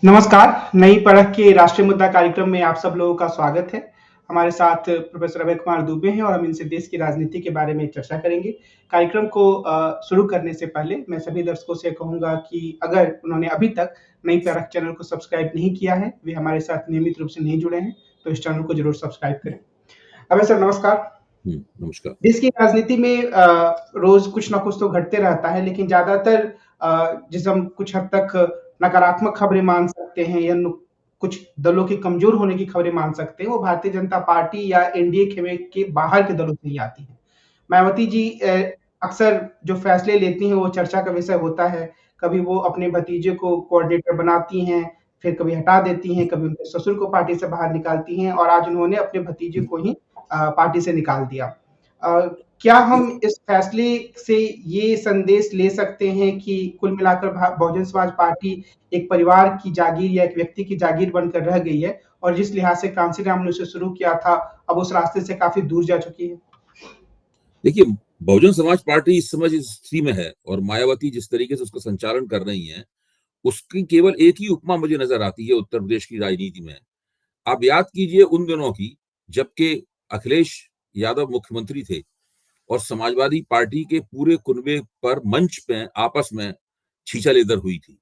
नमस्कार, नई पढ़त के राष्ट्रीय मुद्दा कार्यक्रम में आप सब लोगों का स्वागत है। हमारे साथ प्रोफेसर अभय कुमार दुबे हैं और हम इनसे देश की राजनीति के बारे में चर्चा करेंगे। कार्यक्रम को शुरू करने से पहले मैं सभी दर्शकों से कहूँगा कि अगर उन्होंने अभी तक नई पढ़त चैनल को सब्सक्राइब नहीं किया है, वे हमारे साथ नियमित रूप से नहीं जुड़े हैं, तो इस चैनल को ज़रूर सब्सक्राइब करें। अभय सर नमस्कार। नमस्कार। देश की राजनीति में रोज कुछ ना कुछ तो घटते रहता है, लेकिन ज्यादातर जिसे हम कुछ हद तक नकारात्मक खबरें मान सकते हैं या कुछ दलों के कमजोर होने की खबरें मान सकते हैं, वो भारतीय जनता पार्टी या एनडीए के बाहर के दलों से ही आती है। मायावती जी अक्सर जो फैसले लेती हैं वो चर्चा का विषय होता है। कभी वो अपने भतीजे को कोऑर्डिनेटर बनाती हैं, फिर कभी हटा देती हैं, कभी उनके ससुर को पार्टी से बाहर निकालती हैं और आज उन्होंने अपने भतीजे को ही पार्टी से निकाल दिया। क्या हम इस फैसले से ये संदेश ले सकते हैं कि कुल मिलाकर बहुजन समाज पार्टी एक परिवार की जागीर या एक व्यक्ति की जागीर बनकर रह गई है और जिस लिहाज से कांसीराम ने उसे शुरू किया था, अब उस रास्ते से काफी दूर जा चुकी है? देखिए, बहुजन समाज पार्टी इस समय जिस स्थिति में है और मायावती जिस तरीके से उसका संचालन कर रही हैं, उसकी केवल एक ही उपमा मुझे नजर आती है उत्तर प्रदेश की राजनीति में। आप याद कीजिए उन दिनों की जबकि अखिलेश यादव मुख्यमंत्री थे और समाजवादी पार्टी के पूरे कुनबे पर मंच पे आपस में छीछा-लेदर हुई थी।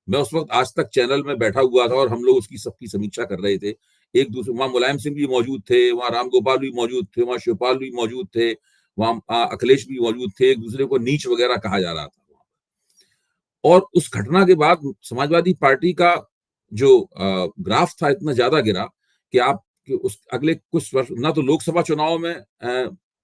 मैं उस वक्त आज तक चैनल में बैठा हुआ था और हम लोग उसकी सबकी समीक्षा कर रहे थे। एक दूसरे वहाँ मुलायम सिंह भी मौजूद थे, वहाँ राम गोपाल भी मौजूद थे, वहाँ शिवपाल भी मौजूद थे, वहाँ अखिलेश भी मौजूद थे, एक दूसरे को नीच वगैरह कहा जा रहा था। और उस घटना के बाद समाजवादी पार्टी का जो ग्राफ था इतना ज्यादा गिरा कि आप कि उस अगले कुछ वर्ष ना तो लोकसभा चुनाव में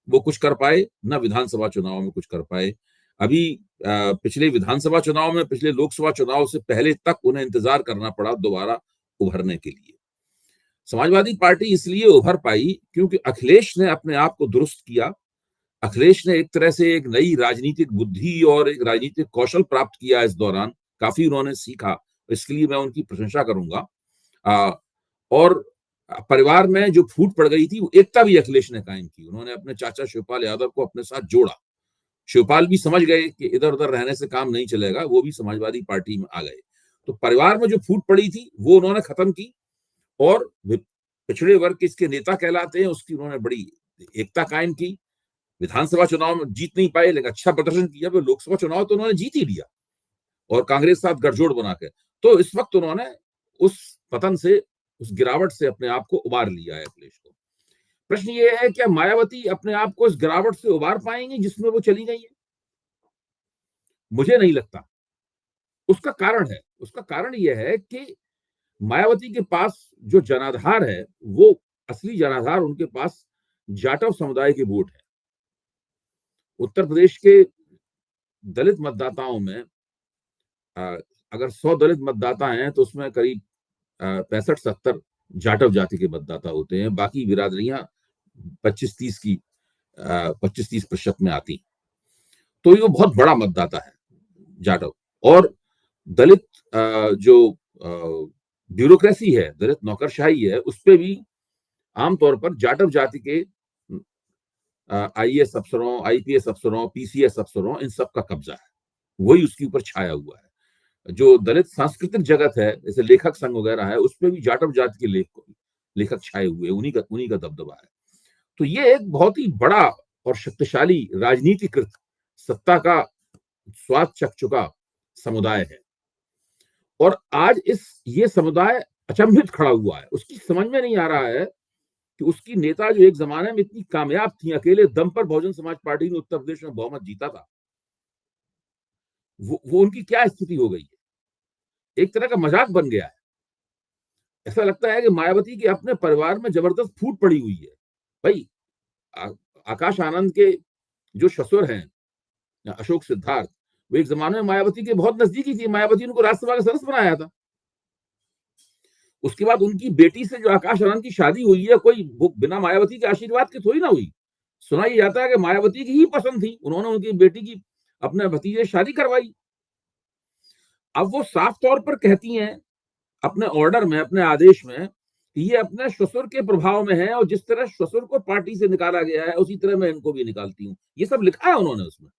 वो कुछ कर पाए, ना विधानसभा चुनाव में कुछ कर पाए। अभी पिछले विधानसभा चुनाव में, पिछले लोकसभा चुनाव से पहले तक उन्हें इंतजार करना पड़ा दोबारा उभरने के लिए। समाजवादी पार्टी इसलिए उभर पाई क्योंकि अखिलेश ने अपने आप को दुरुस्त किया। अखिलेश ने एक तरह से एक नई राजनीतिक बुद्धि और एक राजनीतिक कौशल प्राप्त किया इस दौरान, काफी उन्होंने सीखा, इसके लिए मैं उनकी प्रशंसा करूंगा। और परिवार में जो फूट पड़ गई थी वो एकता भी अखिलेश ने कायम की। उन्होंने अपने चाचा शिवपाल यादव को अपने साथ जोड़ा। शिवपाल भी समझ गए कि इधर उधर रहने से काम नहीं चलेगा, वो भी समाजवादी पार्टी में आ गए। तो परिवार में जो फूट पड़ी थी वो उन्होंने खत्म की और पिछड़े वर्ग के इसके नेता कहलाते हैं उसकी उन्होंने बड़ी एकता कायम की। विधानसभा चुनाव में जीत नहीं पाए लेकिन अच्छा प्रदर्शन किया। लोकसभा चुनाव तो उन्होंने जीत ही लिया और कांग्रेस के साथ गठजोड़ बना के। तो इस वक्त उन्होंने उस पतन से, उस गिरावट से अपने आप को उबार लिया है अखिलेश को। प्रश्न ये है क्या मायावती अपने आप को इस गिरावट से उबार पाएंगी जिसमें वो चली गई है? मुझे नहीं लगता। उसका कारण यह है कि मायावती के पास जो जनाधार है वो असली जनाधार उनके पास जाटव समुदाय के वोट है। उत्तर प्रदेश के दलित मतदाताओं में अगर 100 दलित मतदाता हैं तो उसमें करीब 65-70 जाटव जाति के मतदाता होते हैं। बाकी बिरादरियां 25-30% में आती। तो ये बहुत बड़ा मतदाता है जाटव। और दलित जो ब्यूरोक्रेसी है, दलित नौकरशाही है, उस पर भी आमतौर पर जाटव जाति के आईएएस अफसरों, आईपीएस अफसरों, पीसीएस अफसरों, इन सब का कब्जा है। वही उसके ऊपर छाया हुआ है। जो दलित सांस्कृतिक जगत है जैसे लेखक संघ वगैरह है, उसपे भी जाटव जाति के लेखक छाए हुए, उन्हीं का दबदबा है। तो ये एक बहुत ही बड़ा और शक्तिशाली राजनीतिकृत सत्ता का स्वाद चख चुका समुदाय है। और आज ये समुदाय अचंभित खड़ा हुआ है। उसकी समझ में नहीं आ रहा है कि उसकी नेता जो एक जमाने में इतनी कामयाब थी, अकेले दम पर बहुजन समाज पार्टी ने उत्तर प्रदेश में बहुमत जीता था, वो उनकी क्या स्थिति हो गई है। एक तरह का मजाक बन गया है। ऐसा लगता है कि मायावती के अपने परिवार में जबरदस्त फूट पड़ी हुई है। भाई आकाश आनंद के जो ससुर हैं अशोक सिद्धार्थ, वो एक जमाने में मायावती के बहुत नजदीकी थी। मायावती ने उनको राज्यसभा का सदस्य बनाया था। उसके बाद उनकी बेटी से जो आकाश आनंद की शादी हुई है, कोई बिना मायावती के आशीर्वाद के थोड़ी ना हुई। सुना ये जाता है कि मायावती की ही पसंद थी, उन्होंने उनकी बेटी की अपने भतीजे शादी करवाई। अब वो साफ तौर पर कहती हैं अपने ऑर्डर में, अपने आदेश में, कि ये अपने ससुर के प्रभाव में है और जिस तरह ससुर को पार्टी से निकाला गया है उसी तरह मैं इनको भी निकालती हूँ। ये सब लिखा है उन्होंने उसमें।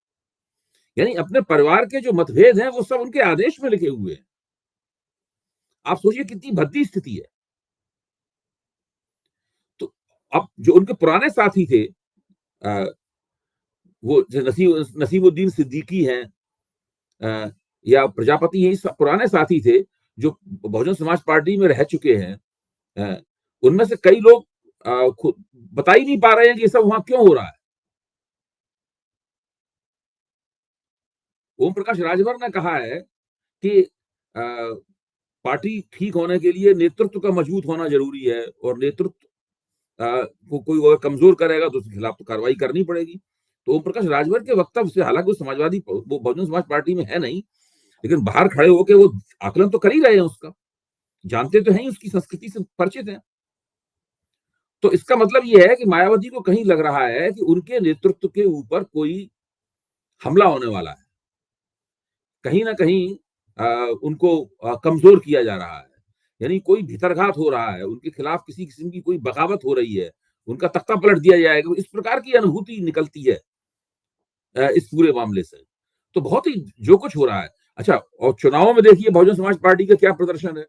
यानी अपने परिवार के जो मतभेद हैं वो सब उनके आदेश में लिखे हुए हैं। आप सोचिए कितनी भद्दी स्थिति है। तो अब जो उनके पुराने साथी थे, वो जो नसीमुद्दीन सिद्दीकी हैं, या प्रजापति, यही पुराने साथी थे जो बहुजन समाज पार्टी में रह चुके हैं। उनमें से कई लोग खुद बता ही नहीं पा रहे हैं कि ये सब वहां क्यों हो रहा है। ओम प्रकाश राजभर ने कहा है कि पार्टी ठीक होने के लिए नेतृत्व का मजबूत होना जरूरी है, और नेतृत्व को कोई और कमजोर करेगा तो उसके खिलाफ तो कार्रवाई करनी पड़ेगी। तो ओम प्रकाश राजभर के वक्तव्य से, हालांकि वो समाजवादी, वो बहुजन समाज पार्टी में है नहीं, लेकिन बाहर खड़े होकर वो आकलन तो कर ही रहे हैं उसका, जानते तो हैं, उसकी संस्कृति से परिचित हैं। तो इसका मतलब ये है कि मायावती को कहीं लग रहा है कि उनके नेतृत्व के ऊपर कोई हमला होने वाला है, कहीं ना कहीं उनको कमजोर किया जा रहा है, यानी कोई भीतरघात हो रहा है, उनके खिलाफ किसी किस्म की कोई बगावत हो रही है, उनका तख्ता पलट दिया जाएगा, इस प्रकार की अनुभूति निकलती है इस पूरे मामले से। तो बहुत ही जो कुछ हो रहा है। अच्छा, और चुनावों में देखिए बहुजन समाज पार्टी का क्या प्रदर्शन है।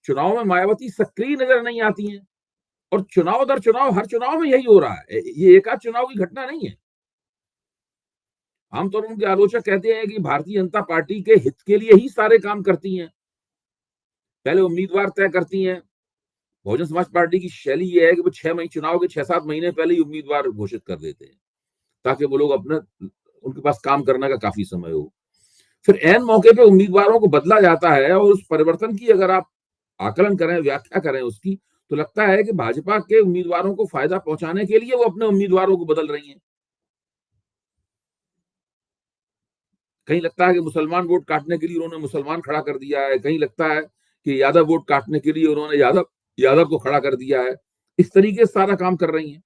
चुनाव में मायावती सक्रिय नजर नहीं आती हैं, और चुनाव दर चुनाव, हर चुनाव में यही हो रहा है। ये एक आध चुनाव की घटना नहीं है। आमतौर पर उनके आलोचक कहते हैं कि भारतीय जनता पार्टी के हित के लिए ही सारे काम करती हैं, पहले उम्मीदवार तय करती हैं। बहुजन समाज पार्टी की शैली ये है कि वो 6 महीने, चुनाव के 6-7 महीने पहले ही उम्मीदवार घोषित कर देते हैं, ताकि वो लोग अपने, उनके पास काम करने का काफी समय हो। फिर ऐन मौके पे उम्मीदवारों को बदला जाता है, और उस परिवर्तन की अगर आप आकलन करें, व्याख्या करें उसकी, तो लगता है कि भाजपा के उम्मीदवारों को फायदा पहुंचाने के लिए वो अपने उम्मीदवारों को बदल रही हैं। कहीं लगता है कि मुसलमान वोट काटने के लिए उन्होंने मुसलमान खड़ा कर दिया है, कहीं लगता है कि यादव वोट काटने के लिए उन्होंने यादव को खड़ा कर दिया है। इस तरीके से सारा काम कर रही हैं।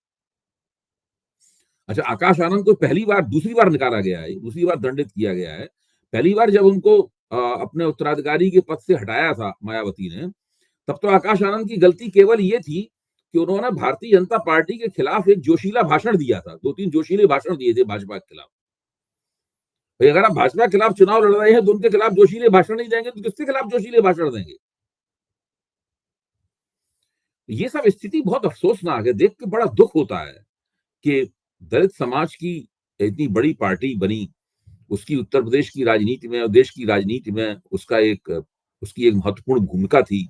अच्छा, आकाश आनंद को दूसरी बार निकाला गया है, दूसरी बार दंडित किया गया है। पहली बार जब उनको अपने उत्तराधिकारी के पद से हटाया था मायावती ने, तब तो आकाश आनंद की गलती केवल ये थी कि उन्होंने भारतीय जनता पार्टी के खिलाफ एक जोशीला भाषण दिया था, 2-3 जोशीले भाषण दिए थे भाजपा के खिलाफ। भाई, अगर आप भाजपा के खिलाफ चुनाव लड़ रहे हैं तो उनके खिलाफ जोशीले भाषण नहीं देंगे तो किसके खिलाफ जोशीले भाषण देंगे? ये सब स्थिति बहुत अफसोसनाक है, देख के बड़ा दुख होता है कि दलित समाज की इतनी बड़ी पार्टी बनी, उसकी उत्तर प्रदेश की राजनीति में और देश की राजनीति में उसकी एक महत्वपूर्ण भूमिका थी।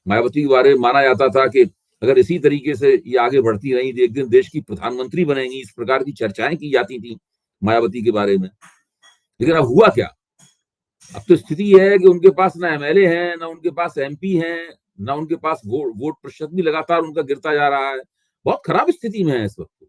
मायावती के बारे में माना जाता था कि अगर इसी तरीके से ये आगे बढ़ती रही तो एक दिन देश की प्रधानमंत्री बनेंगी, इस प्रकार की चर्चाएं की जाती थी मायावती के बारे में। लेकिन अब हुआ क्या? अब तो स्थिति यह है कि उनके पास ना एमएलए हैं, ना उनके पास एमपी हैं, ना उनके पास वोट प्रतिशत भी लगातार उनका गिरता जा रहा है। बहुत खराब स्थिति में है इस वक्त।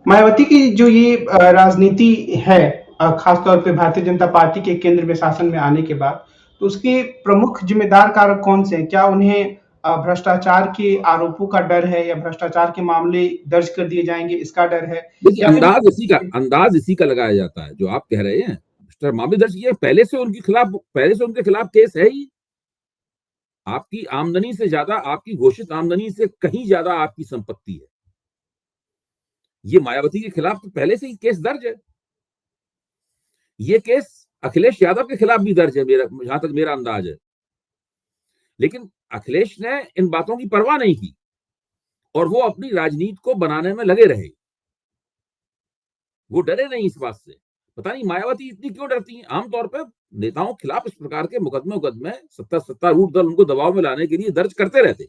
मायावती की जो ये राजनीति है, खासतौर पे भारतीय जनता पार्टी के केंद्र में शासन में आने के बाद, तो उसके प्रमुख जिम्मेदार कारक कौन से हैं? क्या उन्हें भ्रष्टाचार के आरोपों का डर है, या भ्रष्टाचार के मामले दर्ज कर दिए जाएंगे इसका डर है, देखिए, या फिर अंदाज इसी का लगाया जाता है जो आप कह रहे हैं। मामले दर्ज किए, पहले से उनके खिलाफ केस है ही। आपकी आमदनी से ज्यादा, आपकी घोषित आमदनी से कहीं ज्यादा आपकी संपत्ति है। ये मायावती के खिलाफ तो पहले से ही केस दर्ज है। ये केस अखिलेश यादव के खिलाफ भी दर्ज है, जहां तक मेरा अंदाज है। लेकिन अखिलेश ने इन बातों की परवाह नहीं की, और वो अपनी राजनीति को बनाने में लगे रहे। वो डरे नहीं इस बात से। पता नहीं मायावती इतनी क्यों डरती हैं। आमतौर पर नेताओं के खिलाफ इस प्रकार के मुकदमे सत्तारूढ़ दल उनको दबाव में लाने के लिए दर्ज करते रहते।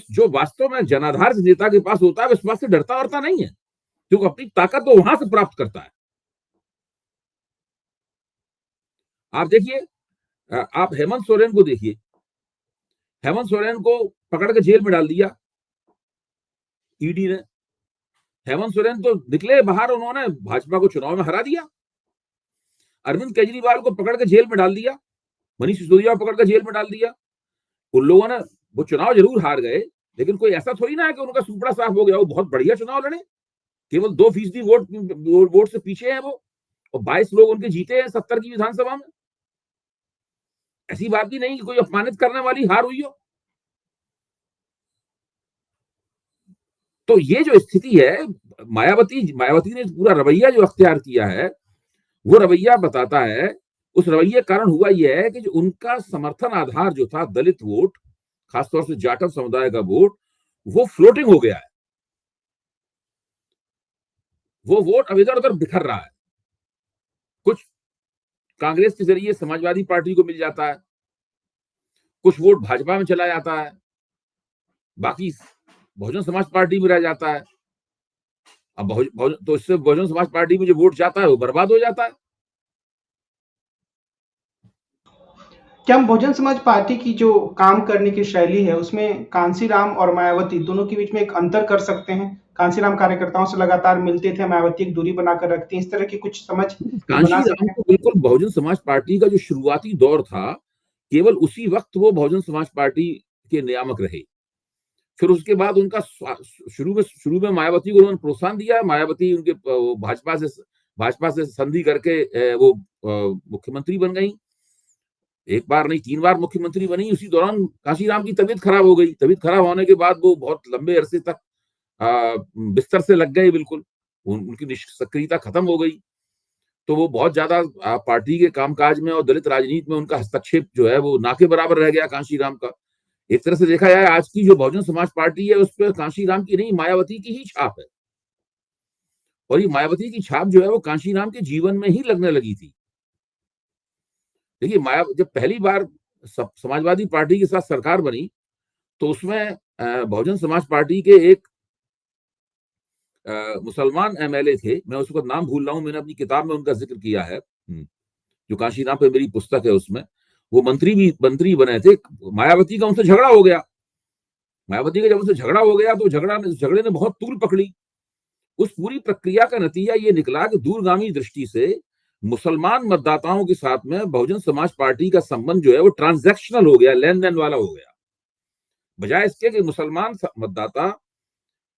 जो वास्तव में जनाधार नेता के पास होता है, इस बात से डरता वरता नहीं है, क्योंकि अपनी ताकत वो वहां से प्राप्त करता है। आप देखिए, आप हेमंत सोरेन को देखिए। हेमंत सोरेन को पकड़ के जेल में डाल दिया ईडी ने। हेमंत सोरेन तो निकले बाहर, उन्होंने भाजपा को चुनाव में हरा दिया। अरविंद केजरीवाल को पकड़ के जेल में डाल दिया, मनीष सिसोदिया को पकड़ के जेल में डाल दिया। उन लोगों ने, वो चुनाव जरूर हार गए, लेकिन कोई ऐसा थोड़ी ना है कि उनका सुपड़ा साफ हो गया। वो बहुत बढ़िया चुनाव लड़े, केवल 2% वोट से पीछे हैं वो, और 22 लोग उनके जीते हैं 70 की विधानसभा में। ऐसी बात भी नहीं कि कोई अपमानित करने वाली हार हुई हो। तो ये जो स्थिति है, मायावती ने पूरा रवैया जो अख्तियार किया है, वो रवैया बताता है उस रवैये के कारण हुआ यह है कि जो उनका समर्थन आधार जो था दलित वोट, खासतौर से जाटव समुदाय का वोट, वो फ्लोटिंग हो गया है। वो वोट अब इधर-उधर बिखर रहा है। कुछ कांग्रेस के जरिए समाजवादी पार्टी को मिल जाता है, कुछ वोट भाजपा में चला जाता है, बाकी बहुजन समाज पार्टी में रह जाता है। अब तो इससे बहुजन समाज पार्टी में जो वोट जाता है वो बर्बाद हो जाता है। क्या हम बहुजन समाज पार्टी की जो काम करने की शैली है, उसमें कांशीराम और मायावती दोनों के बीच में एक अंतर कर सकते हैं? कांशीराम कार्यकर्ताओं से लगातार मिलते थे, मायावती एक दूरी बनाकर रखती हैं, इस तरह की कुछ समझ हम बना कांशीराम सकते हैं? तो बिल्कुल बहुजन समाज पार्टी का जो शुरुआती दौर था, केवल उसी वक्त वो बहुजन समाज पार्टी के नियामक रहे। फिर उसके बाद उनका शुरू में मायावती को उन्होंने प्रोत्साहन दिया। मायावती उनके भाजपा से संधि करके वो मुख्यमंत्री बन गई। एक बार नहीं 3 बार मुख्यमंत्री बनी। उसी दौरान कांशीराम की तबीयत खराब हो गई। तबीयत खराब होने के बाद वो बहुत लंबे अरसे तक बिस्तर से लग गए बिल्कुल। उनकी सक्रियता खत्म हो गई। तो वो बहुत ज्यादा पार्टी के कामकाज में और दलित राजनीति में उनका हस्तक्षेप जो है वो ना के बराबर रह गया कांशीराम का। एक तरह से देखा जाए आज की जो बहुजन समाज पार्टी है उस पर कांशीराम की नहीं मायावती की ही छाप है। और ये मायावती की छाप जो है वो कांशीराम के जीवन में ही लगने लगी थी। देखिए जब पहली बार समाजवादी पार्टी के साथ सरकार बनी तो उसमें बहुजन समाज पार्टी के एक मुसलमान एमएलए थे। मैं उसका नाम भूल रहा हूँ। मैंने अपनी किताब में उनका जिक्र किया है। जो कांशीराम पे मेरी पुस्तक है उसमें वो मंत्री बने थे। मायावती का उनसे झगड़ा हो गया। मायावती का जब उनसे झगड़ा हो गया तो झगड़े ने बहुत तूल पकड़ी। उस पूरी प्रक्रिया का नतीजा ये निकला कि दूरगामी दृष्टि से मुसलमान मतदाताओं के साथ में बहुजन समाज पार्टी का संबंध जो है वो ट्रांजैक्शनल हो गया, लेन देन वाला हो गया। बजाय इसके कि मुसलमान मतदाता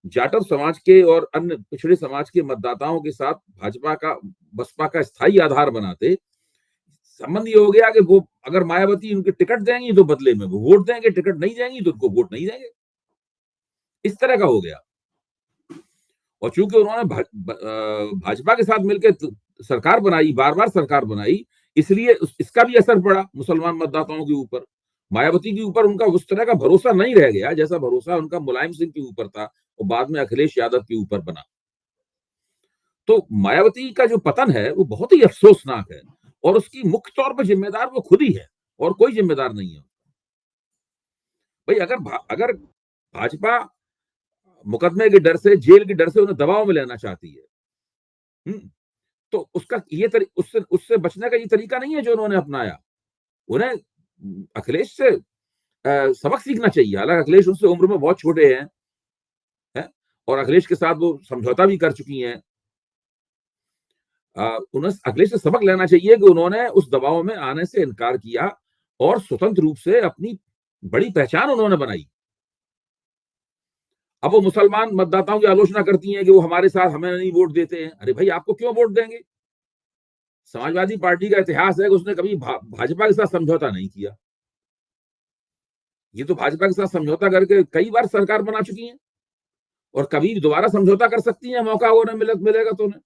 जाटव समाज के और अन्य पिछड़े समाज के मतदाताओं के साथ बसपा का स्थायी आधार बनाते, संबंध ये हो गया कि वो अगर मायावती उनके टिकट देंगी तो बदले में वो वोट देंगे, टिकट नहीं देंगी तो उनको वोट नहीं देंगे। इस तरह का हो गया। और चूंकि उन्होंने भाजपा के साथ मिलकर सरकार बनाई, बार-बार सरकार बनाई, इसलिए इसका भी असर पड़ा मुसलमान मतदाताओं के ऊपर। मायावती के ऊपर उनका उस तरह का भरोसा नहीं रह गया जैसा भरोसा उनका मुलायम सिंह के ऊपर था और बाद में अखिलेश यादव के ऊपर बना। तो मायावती का जो पतन है वो बहुत ही अफसोसनाक है और उसकी मुख्य तौर पर जिम्मेदार वो खुद ही है और कोई जिम्मेदार नहीं है। भाई अगर भाजपा मुकदमे के डर से, जेल के डर से उन्हें दबाव में लेना चाहती है, तो उसका उससे बचने का ये तरीका नहीं है जो उन्होंने अपनाया। उन्हें अखिलेश से सबक सीखना चाहिए। हालांकि अखिलेश उनसे उम्र में बहुत छोटे हैं, और अखिलेश के साथ वो समझौता भी कर चुकी हैं। उन्हें अखिलेश से सबक लेना चाहिए कि उन्होंने उस दबाव में आने से इनकार किया और स्वतंत्र रूप से अपनी बड़ी पहचान उन्होंने बनाई। अब वो मुसलमान मतदाताओं की आलोचना करती हैं कि वो हमारे साथ हमें नहीं वोट देते हैं। अरे भाई आपको क्यों वोट देंगे? समाजवादी पार्टी का इतिहास है कि उसने कभी भाजपा के साथ समझौता नहीं किया। ये तो भाजपा के साथ समझौता करके कई बार सरकार बना चुकी है और कभी दोबारा समझौता कर सकती है, मौका उन्हें मिलेगा तो उन्हें।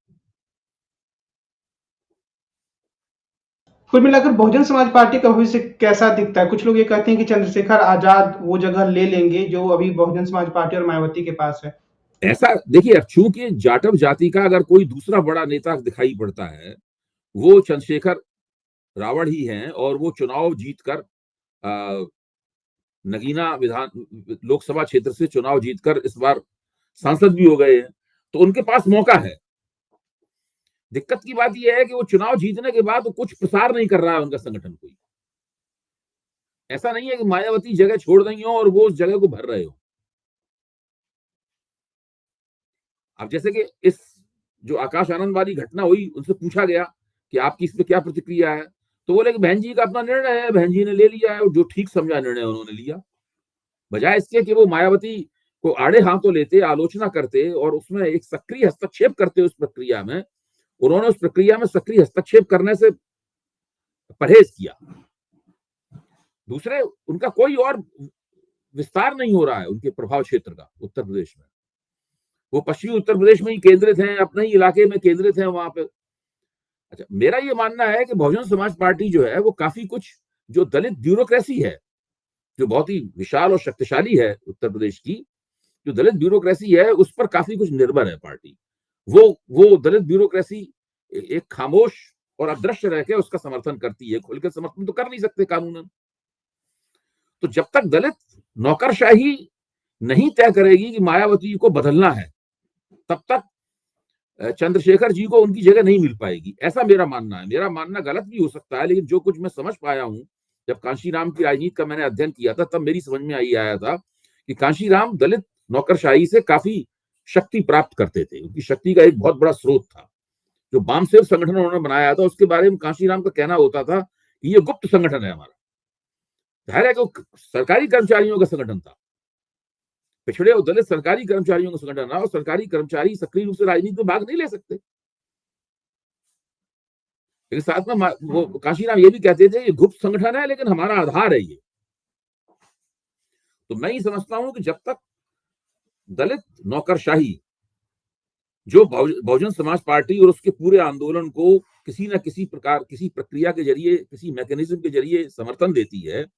कुल मिलाकर बहुजन समाज पार्टी का भविष्य कैसा दिखता है? कुछ लोग ये कहते हैं कि चंद्रशेखर आजाद वो जगह ले लेंगे जो अभी बहुजन समाज पार्टी और मायावती के पास है। ऐसा देखिए, चूंकि जाटव जाति का अगर कोई दूसरा बड़ा नेता दिखाई पड़ता है वो चंद्रशेखर रावण ही हैं और वो चुनाव जीतकर नगीना लोकसभा क्षेत्र से चुनाव जीतकर इस बार सांसद भी हो गए हैं, तो उनके पास मौका है। दिक्कत की बात यह है कि वो चुनाव जीतने के बाद कुछ प्रसार नहीं कर रहा है उनका संगठन कोई। ऐसा नहीं है कि मायावती जगह छोड़ रही हो और वो उस जगह को भर रहे हो। अब जैसे कि इस जो आकाश आनंद वाली घटना हुई, उनसे पूछा गया कि आपकी इस पे क्या प्रतिक्रिया है, तो बोले कि बहन जी का अपना निर्णय है, बहन जी ने ले लिया है और जो ठीक समझा निर्णय उन्होंने लिया। बजाय इसके कि वो मायावती को आड़े हाथों लेते, आलोचना करते और उसमें एक सक्रिय हस्तक्षेप करते उस प्रक्रिया में, उन्होंने उस प्रक्रिया में सक्रिय हस्तक्षेप करने से परहेज किया। दूसरे उनका कोई और विस्तार नहीं हो रहा है उनके प्रभाव क्षेत्र का उत्तर प्रदेश में। वो पश्चिमी उत्तर प्रदेश में ही केंद्रित हैं, अपने ही इलाके में केंद्रित हैं वहां पे। अच्छा, मेरा ये मानना है कि बहुजन समाज पार्टी जो है वो काफी कुछ, जो दलित ब्यूरोक्रेसी है, जो बहुत ही विशाल और शक्तिशाली है उत्तर प्रदेश की, जो दलित ब्यूरोक्रेसी है उस पर काफी कुछ निर्भर है पार्टी। वो दलित ब्यूरोक्रेसी एक खामोश और अदृश्य रह के उसका समर्थन करती है, खुलकर समर्थन तो कर नहीं सकते कानूनन। तो जब तक दलित नौकरशाही नहीं तय करेगी कि मायावती को बदलना है, तब तक चंद्रशेखर जी को उनकी जगह नहीं मिल पाएगी, ऐसा मेरा मानना है। मेरा मानना गलत भी हो सकता है, लेकिन जो कुछ मैं समझ पाया हूं, जब कांशीराम की राजनीति का मैंने अध्ययन किया था, तब मेरी समझ में आया था कि कांशीराम दलित नौकरशाही से काफी शक्ति प्राप्त करते थे। उनकी शक्ति का एक बहुत बड़ा स्रोत था। जो वामसेव संगठन उन्होंने बनाया था, उसके बारे में कांशीराम का कहना होता था कि ये गुप्त संगठन है हमारा। जाहिर है कि सरकारी कर्मचारियों का संगठन था, पिछड़े और दलित सरकारी कर्मचारियों का संगठन रहा, और सरकारी कर्मचारी सक्रिय रूप से राजनीति में भाग नहीं ले सकते। लेकिन साथ में वो कांशीराम ये भी कहते थे ये गुप्त संगठन है, लेकिन हमारा आधार है ये। तो मैं ये समझता हूं कि जब तक दलित नौकरशाही, जो बहुजन समाज पार्टी और उसके पूरे आंदोलन को किसी न किसी प्रकार, किसी प्रक्रिया के जरिए, किसी मैकेनिज्म के जरिए समर्थन देती है,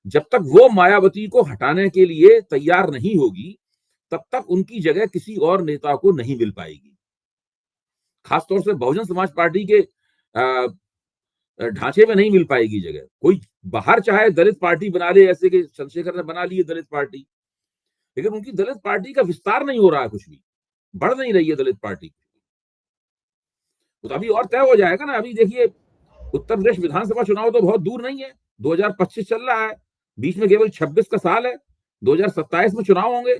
जब तक वो मायावती को हटाने के लिए तैयार नहीं होगी, तब तक उनकी जगह किसी और नेता को नहीं मिल पाएगी। खासतौर से बहुजन समाज पार्टी के ढांचे में नहीं मिल पाएगी जगह। कोई बाहर चाहे दलित पार्टी बना ले, ऐसे कि चंद्रशेखर ने बना ली है दलित पार्टी, लेकिन उनकी दलित पार्टी का विस्तार नहीं हो रहा है, कुछ भी बढ़ नहीं रही है दलित पार्टी। तो अभी और तय हो जाएगा ना। अभी देखिए, उत्तर प्रदेश विधानसभा चुनाव तो बहुत दूर नहीं है, 2025 चल रहा है, बीच में केवल 26 का साल है, 2027 में चुनाव होंगे।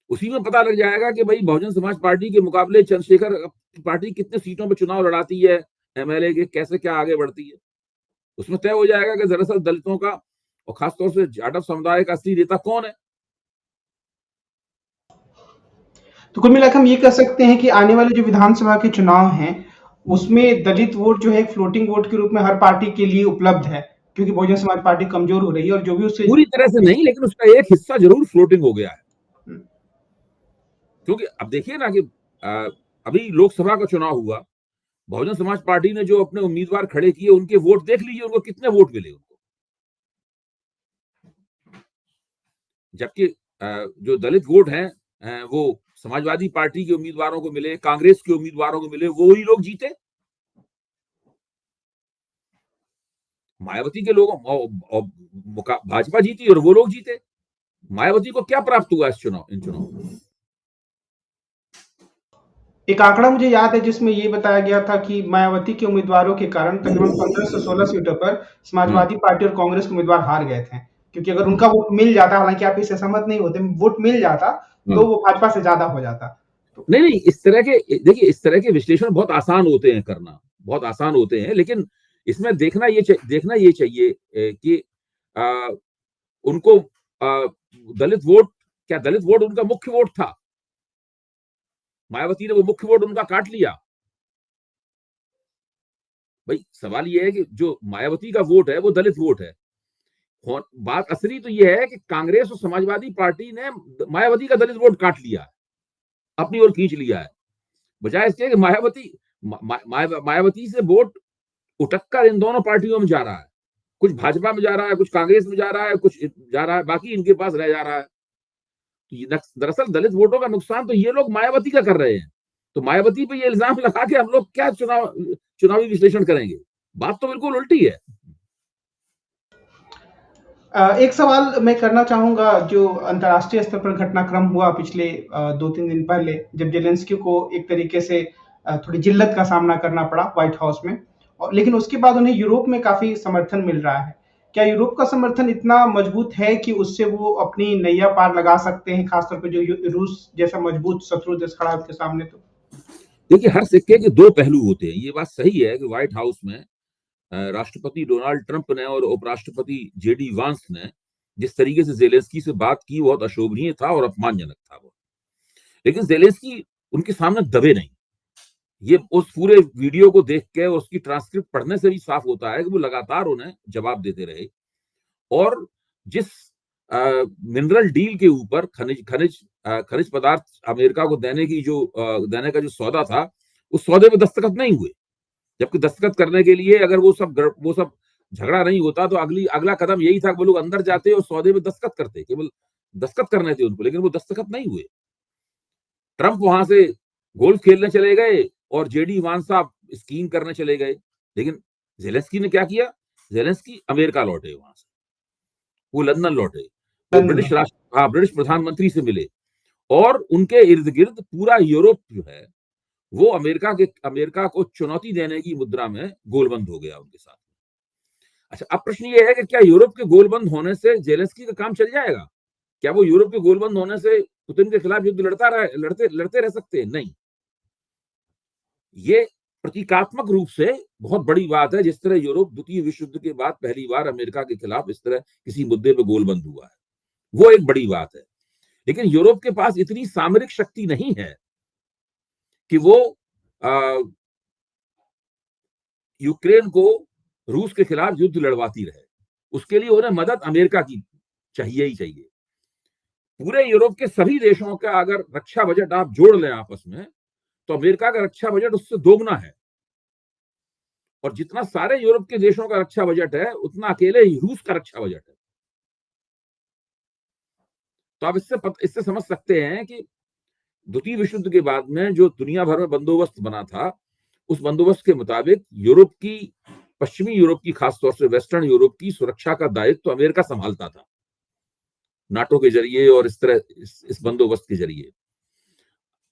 उसी में पता लग जाएगा कि भाई बहुजन समाज पार्टी के मुकाबले चंद्रशेखर पार्टी कितने सीटों पर चुनाव लड़ाती है, एमएलए के कैसे क्या आगे बढ़ती है। उसमें तय हो जाएगा कि दरअसल दलितों का और खासतौर से जाटव समुदाय का असली नेता कौन है। तो कुल मिलाकर हम ये कह सकते हैं कि आने वाले जो विधानसभा के चुनाव हैं, उसमें दलित वोट जो है एक फ्लोटिंग वोट के रूप में हर पार्टी के लिए उपलब्ध है, क्योंकि बहुजन समाज पार्टी कमजोर हो रही है और जो भी उससे पूरी तरह से नहीं, लेकिन उसका एक हिस्सा जरूर फ्लोटिंग हो गया है। क्योंकि अब देखिए ना कि अभी लोकसभा का चुनाव हुआ, बहुजन समाज पार्टी ने जो अपने उम्मीदवार खड़े किए, उनके वोट देख लीजिए, उनको कितने वोट मिले उनको। जबकि जो दलित वोट हैं वो समाजवादी पार्टी के उम्मीदवारों को मिले, कांग्रेस के उम्मीदवारों को मिले, वो ही लोग जीते। मायावती के लोगों, भाजपा जीती और वो लोग जीते। मायावती को क्या प्राप्त हुआ इस चुनाव, इन चुनाव में? एक आंकड़ा मुझे याद है जिसमें ये बताया गया था कि मायावती के उम्मीदवारों के कारण तकरीबन 15 से 16 सीटों पर समाजवादी पार्टी और कांग्रेस के उम्मीदवार हार गए थे, क्योंकि अगर उनका वोट मिल जाता, हालांकि आप इससे सहमत नहीं होते, वोट मिल जाता तो वो भाजपा से ज्यादा हो जाता। तो नहीं, इस तरह के, देखिए, इस तरह के विश्लेषण बहुत आसान होते हैं करना, बहुत आसान होते हैं, लेकिन इसमें देखना ये चाहिए कि उनको दलित वोट, क्या दलित वोट उनका मुख्य वोट था? मायावती ने वो मुख्य वोट उनका काट लिया। भाई सवाल ये है कि जो मायावती का वोट है वो दलित वोट है। बात असली तो ये है कि कांग्रेस और समाजवादी पार्टी ने मायावती का दलित वोट काट लिया है, अपनी ओर खींच लिया है, बजाय इसके कि मायावती से वोट उठक इन दोनों पार्टियों में जा रहा है। कुछ भाजपा में जा रहा है, कुछ कांग्रेस में जा रहा है, कुछ जा रहा है, बाकी इनके पास रह जा रहा है। तो दरअसल दलित वोटों का नुकसान तो ये लोग मायावती का कर रहे हैं। तो मायावती पे ये इल्जाम लगा के हम लोग क्या चुनावी विश्लेषण करेंगे? बात तो बिल्कुल उल्टी है। एक सवाल मैं करना चाहूंगा, जो अंतर्राष्ट्रीय स्तर पर घटनाक्रम हुआ पिछले 2-3 दिन पहले, जब जेलेंस्की को एक तरीके से थोड़ी जिल्लत का सामना करना पड़ा व्हाइट हाउस में, और लेकिन उसके बाद उन्हें यूरोप में काफी समर्थन मिल रहा है। क्या यूरोप का समर्थन इतना मजबूत है कि उससे वो अपनी नैया पार लगा सकते हैं, खासतौर पर जो रूस जैसा मजबूत शत्रु देश खड़ा है उसके सामने? तो देखिए, हर सिक्के के दो पहलू होते हैं। ये बात सही है कि व्हाइट हाउस में राष्ट्रपति डोनाल्ड ट्रंप ने और उपराष्ट्रपति जेडी वांस ने जिस तरीके से जेलेंस्की से बात की, बहुत अशोभनीय था और अपमानजनक था वो। लेकिन जेलेंस्की उनके सामने दबे नहीं। ये उस पूरे वीडियो को देख के, उसकी ट्रांसक्रिप्ट पढ़ने से भी साफ होता है कि वो लगातार उन्हें जवाब देते रहे। और जिस मिनरल डील के ऊपर, खनिज पदार्थ अमेरिका को देने का जो सौदा था, उस सौदे पे दस्तखत नहीं हुए। जबकि दस्तखत करने के लिए अगर वो सब झगड़ा नहीं होता तो अगला कदम यही था कि वो लोग अंदर जाते और सौदे पे दस्तखत करते, केवल दस्तखत करने थे उनको, लेकिन वो दस्तखत नहीं हुए। ट्रंप वहां से गोल्फ खेलने चले गए और जेडी वांस साहब स्कीइंग करने चले गए। लेकिन जेलेंस्की ने क्या किया? जेलेंस्की अमेरिका लौटे, वहां से वो लंदन लौटे, वो ब्रिटिश प्रधानमंत्री से मिले और उनके इर्द गिर्द पूरा यूरोप जो है वो अमेरिका को चुनौती देने की मुद्रा में गोलबंद हो गया उनके साथ। अच्छा, अब प्रश्न ये है कि क्या यूरोप के गोलबंद होने से जेलेंस्की का काम चल जाएगा? क्या वो यूरोप के गोलबंद होने से पुतिन के खिलाफ युद्ध लड़ते रह सकते हैं? नहीं। ये प्रतीकात्मक रूप से बहुत बड़ी बात है, जिस तरह यूरोप द्वितीय विश्व युद्ध के बाद पहली बार अमेरिका के खिलाफ इस तरह किसी मुद्दे पे गोलबंद हुआ है, वो एक बड़ी बात है। लेकिन यूरोप के पास इतनी सामरिक शक्ति नहीं है कि वो यूक्रेन को रूस के खिलाफ युद्ध लड़वाती रहे। उसके लिए उन्हें मदद अमेरिका की चाहिए ही चाहिए। पूरे यूरोप के सभी देशों का अगर रक्षा बजट आप जोड़ लें आपस में, तो अमेरिका का रक्षा बजट उससे दोगुना है। और जितना सारे यूरोप के देशों का रक्षा बजट है, उतना अकेले ही रूस का रक्षा बजट है। तो आप इससे समझ सकते हैं कि द्वितीय विश्व युद्ध के बाद में जो दुनिया भर में बंदोबस्त बना था, उस बंदोबस्त के मुताबिक पश्चिमी यूरोप की, खासतौर से वेस्टर्न यूरोप की सुरक्षा का दायित्व तो अमेरिका संभालता था, नाटो के जरिए और इस बंदोबस्त के जरिए।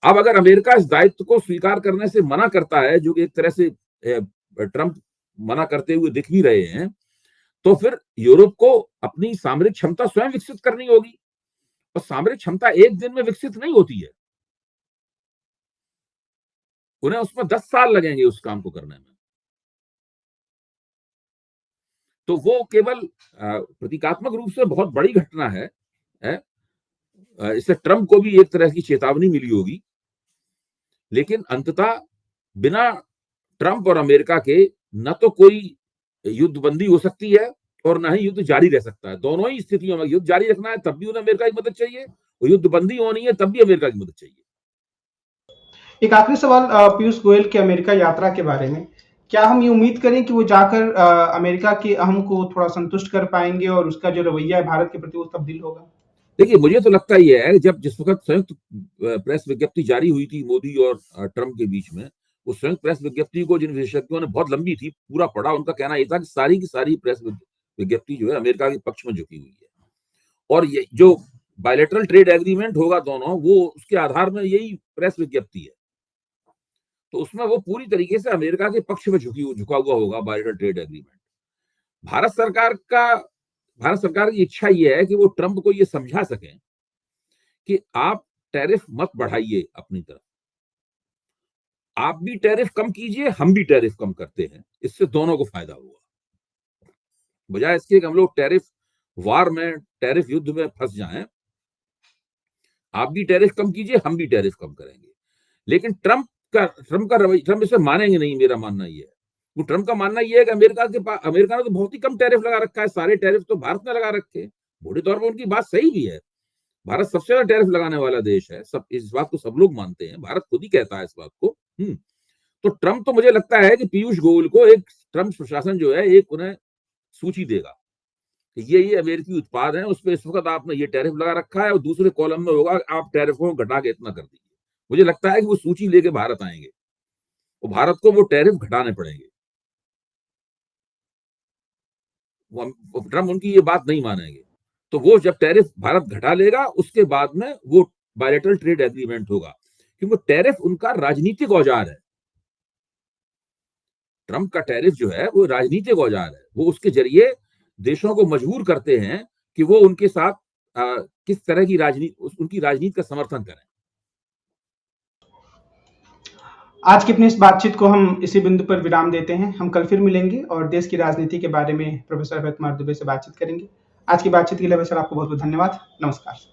अब अगर अमेरिका इस दायित्व को स्वीकार करने से मना करता है, जो एक तरह से ट्रंप मना करते हुए दिख भी रहे हैं, तो फिर यूरोप को अपनी सामरिक क्षमता स्वयं विकसित करनी होगी। और सामरिक क्षमता एक दिन में विकसित नहीं होती है, उन्हें उसमें 10 साल लगेंगे उस काम को करने में। तो वो केवल प्रतीकात्मक रूप से बहुत बड़ी घटना है। इससे ट्रंप को भी एक तरह की चेतावनी मिली होगी, लेकिन अंततः बिना ट्रंप और अमेरिका के न तो कोई युद्ध बंदी हो सकती है और न ही युद्ध जारी रह सकता है। दोनों ही स्थितियों में युद्ध जारी रखना है तब भी उन्हें अमेरिका की मदद चाहिए, और युद्ध बंदी होनी है तब भी अमेरिका की मदद चाहिए। एक आखिरी सवाल पीयूष गोयल की अमेरिका यात्रा के बारे में। क्या हम ये उम्मीद करें कि वो जाकर अमेरिका के अहम को थोड़ा संतुष्ट कर पाएंगे और उसका जो रवैया है भारत के प्रति वो तब्दील होगा? देखिए, मुझे तो लगता ही है, जब जिस वक्त संयुक्त प्रेस विज्ञप्ति जारी हुई थी मोदी और ट्रंप के बीच में, उस संयुक्त प्रेस विज्ञप्ति को जिन विशेषज्ञों ने, बहुत लंबी थी, पूरा पढ़ा, उनका कहना यह था कि सारी की सारी प्रेस विज्ञप्ति जो है अमेरिका के पक्ष में झुकी हुई है। और ये जो बायलैटरल ट्रेड एग्रीमेंट होगा दोनों, वो उसके आधार में यही प्रेस विज्ञप्ति है, तो उसमें वो पूरी तरीके से अमेरिका के पक्ष में झुका हुआ होगा बायलैटरल ट्रेड एग्रीमेंट। भारत सरकार की इच्छा ये है कि वो ट्रंप को ये समझा सकें कि आप टैरिफ मत बढ़ाइए अपनी तरफ, आप भी टैरिफ कम कीजिए, हम भी टैरिफ कम करते हैं, इससे दोनों को फायदा होगा। बजाय इसके कि हम लोग टैरिफ वार में, टैरिफ युद्ध में फंस जाएं, आप भी टैरिफ कम कीजिए, हम भी टैरिफ कम करेंगे। लेकिन ट्रंप इसे मानेंगे नहीं, मेरा मानना यह है। वो ट्रंप का मानना यह है कि अमेरिका ने तो बहुत ही कम टैरिफ लगा रखा है, सारे टैरिफ तो भारत ने लगा रखे हैं। मोटे तौर पर उनकी बात सही भी है, भारत सबसे ज्यादा टैरिफ लगाने वाला देश है, इस बात को सब लोग मानते हैं, भारत खुद ही कहता है इस बात को। तो ट्रंप, तो मुझे लगता है कि पीयूष गोयल को एक ट्रंप प्रशासन जो है, एक उन्हें सूची देगा कि ये अमेरिकी उत्पाद है, उस पर इस वक्त आपने ये टैरिफ लगा रखा है, और दूसरे कॉलम में होगा आप टैरिफों को घटा के इतना कर दीजिए। मुझे लगता है कि वो सूची लेके भारत आएंगे और भारत को वो टैरिफ घटाने पड़ेंगे। ट्रंप उनकी ये बात नहीं मानेंगे, तो वो जब टैरिफ भारत घटा लेगा, उसके बाद में वो बायलैटरल ट्रेड एग्रीमेंट होगा, क्योंकि टैरिफ उनका राजनीतिक औजार है। ट्रंप का टैरिफ जो है वो राजनीतिक औजार है, वो उसके जरिए देशों को मजबूर करते हैं कि वो उनके साथ किस तरह की उनकी राजनीति का समर्थन करें। आज की अपनी इस बातचीत को हम इसी बिंदु पर विराम देते हैं। हम कल फिर मिलेंगे और देश की राजनीति के बारे में प्रोफेसर अभय कुमार दुबे से बातचीत करेंगे। आज की बातचीत के लिए सर आपको बहुत बहुत धन्यवाद। नमस्कार।